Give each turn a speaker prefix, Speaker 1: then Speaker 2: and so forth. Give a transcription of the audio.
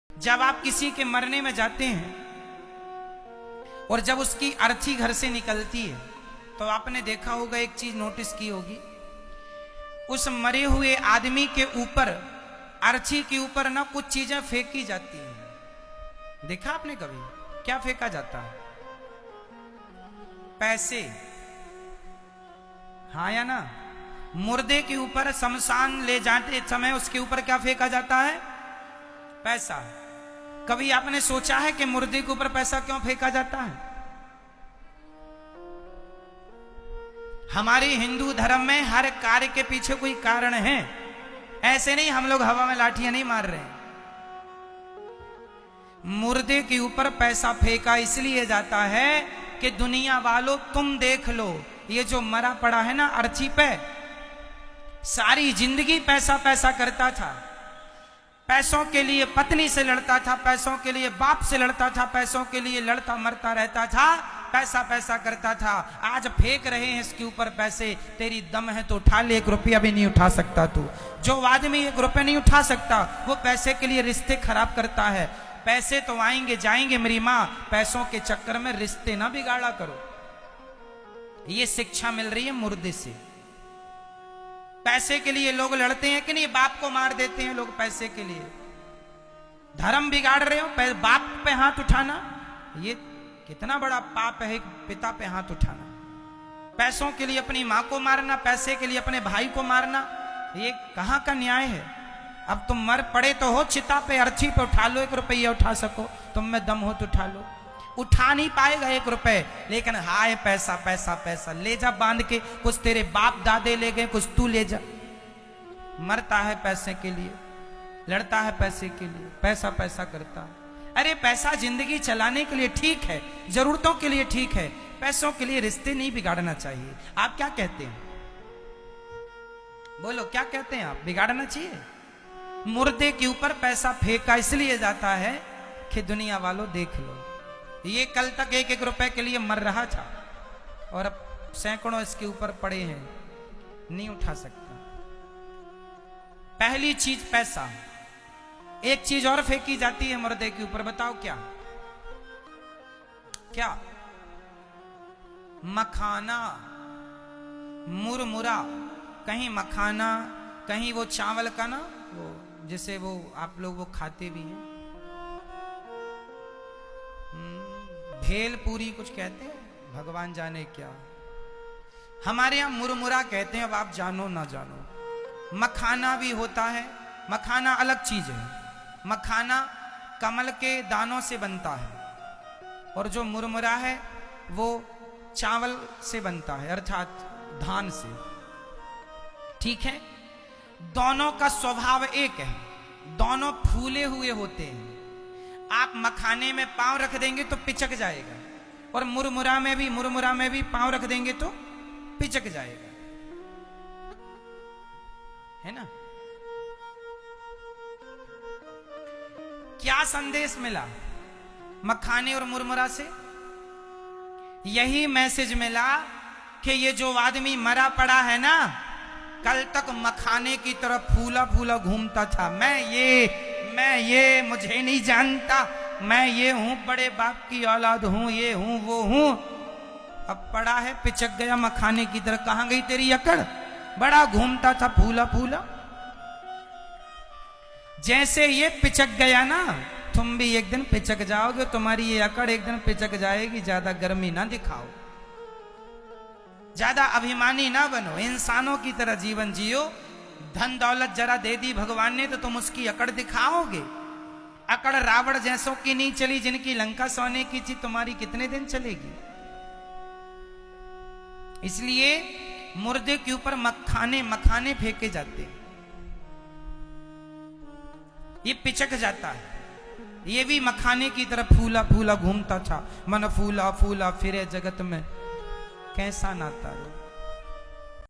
Speaker 1: जब आप किसी के मरने में जाते हैं और जब उसकी अर्थी घर से निकलती है तो आपने देखा होगा, एक चीज नोटिस की होगी, उस मरे हुए आदमी के ऊपर, अर्थी के ऊपर ना कुछ चीजें फेंकी जाती हैं। देखा आपने कभी? क्या फेंका जाता है? पैसे, हाँ या ना? मुर्दे के ऊपर शमशान ले जाते समय उसके ऊपर क्या फेंका जाता है? पैसा। कभी आपने सोचा है कि मुर्दे के ऊपर पैसा क्यों फेंका जाता है? हमारे हिंदू धर्म में हर कार्य के पीछे कोई कारण है। ऐसे नहीं हम लोग हवा में लाठियां नहीं मार रहे हैं। मुर्दे के ऊपर पैसा फेंका इसलिए जाता है कि दुनिया वालों तुम देख लो, ये जो मरा पड़ा है ना अर्थी पे, सारी जिंदगी पैसा पैसा करता था। पैसों के लिए पत्नी से लड़ता था, पैसों के लिए बाप से लड़ता था, पैसों के लिए लड़ता मरता रहता था, पैसा पैसा करता था। आज फेंक रहे हैं इसके ऊपर पैसे। तेरी दम है तो उठा ले, 1 रुपया भी नहीं उठा सकता तू। जो आदमी 1 रुपया नहीं उठा सकता वो पैसे के लिए रिश्ते खराब करता है। पैसे तो आएंगे जाएंगे मेरी माँ, पैसों के चक्कर में रिश्ते ना बिगाड़ा करो। ये शिक्षा मिल रही है मुर्दे से। पैसे के लिए लोग लड़ते हैं कि नहीं? बाप को मार देते हैं लोग पैसे के लिए। धर्म बिगाड़ रहे हो, बाप पे हाथ उठाना, ये कितना बड़ा पाप है। पिता पे हाथ उठाना, पैसों के लिए अपनी मां को मारना, पैसे के लिए अपने भाई को मारना, ये कहां का न्याय है? अब तुम मर पड़े तो हो चिता पे, अर्थी पे उठा लो, 1 रुपया उठा सको, तुम में दम हो तो उठा लो। उठा नहीं पाएगा 1 रुपए, लेकिन हाय पैसा पैसा पैसा ले जा बांध के। कुछ तेरे बाप दादे ले गए, कुछ तू ले जा। मरता है पैसे के लिए, लड़ता है पैसे के लिए, पैसा पैसा करता है। अरे पैसा जिंदगी चलाने के लिए ठीक है, जरूरतों के लिए ठीक है, पैसों के लिए रिश्ते नहीं बिगाड़ना चाहिए। आप क्या कहते हैं? बोलो क्या कहते हैं आप? बिगाड़ना चाहिए? मुर्दे के ऊपर पैसा फेंका इसलिए जाता है कि दुनिया वालों देख लो, ये कल तक 1-1 रुपए के लिए मर रहा था और अब सैकड़ों इसके ऊपर पड़े हैं, नहीं उठा सकता। पहली चीज पैसा। एक चीज और फेंकी जाती है मुर्दे के ऊपर, बताओ क्या? क्या? मखाना, मुरमुरा। कहीं मखाना, कहीं वो चावल का ना, वो जिसे वो आप लोग वो खाते भी हैं, भेल पूरी कुछ कहते हैं, भगवान जाने क्या। हमारे यहां मुरमुरा कहते हैं, अब आप जानो ना जानो। मखाना भी होता है। मखाना अलग चीज है। मखाना कमल के दानों से बनता है और जो मुरमुरा है वो चावल से बनता है, अर्थात धान से। ठीक है? दोनों का स्वभाव एक है, दोनों फूले हुए होते हैं। आप मखाने में पांव रख देंगे तो पिचक जाएगा, और मुरमुरा में भी पांव रख देंगे तो पिचक जाएगा, है ना? क्या संदेश मिला मखाने और मुरमुरा से? यही मैसेज मिला कि ये जो आदमी मरा पड़ा है ना, कल तक मखाने की तरह फूला फूला घूमता था। मैं ये मुझे नहीं जानता, मैं ये हूं, बड़े बाप की औलाद हूं, ये हूं वो हूं। अब पड़ा है, पिचक गया मखाने की तरह। कहां गई तेरी अकड़? बड़ा घूमता था फूला फूला। जैसे ये पिचक गया ना, तुम भी एक दिन पिचक जाओगे, तुम्हारी ये अकड़ एक दिन पिचक जाएगी। ज्यादा गर्मी ना दिखाओ, ज्यादा अभिमानी ना बनो, इंसानों की तरह जीवन जियो। धन दौलत जरा दे दी भगवान ने तो तुम उसकी अकड़ दिखाओगे। अकड़ रावण जैसों की नहीं चली, जिनकी लंका सोने की थी, तुम्हारी कितने दिन चलेगी? इसलिए मुर्दे के ऊपर मखाने फेंके जाते हैं। ये पिचक जाता है। ये भी मखाने की तरह फूला फूला घूमता था। मन फूला फूला फिरे जगत में, कैसा नाता रो।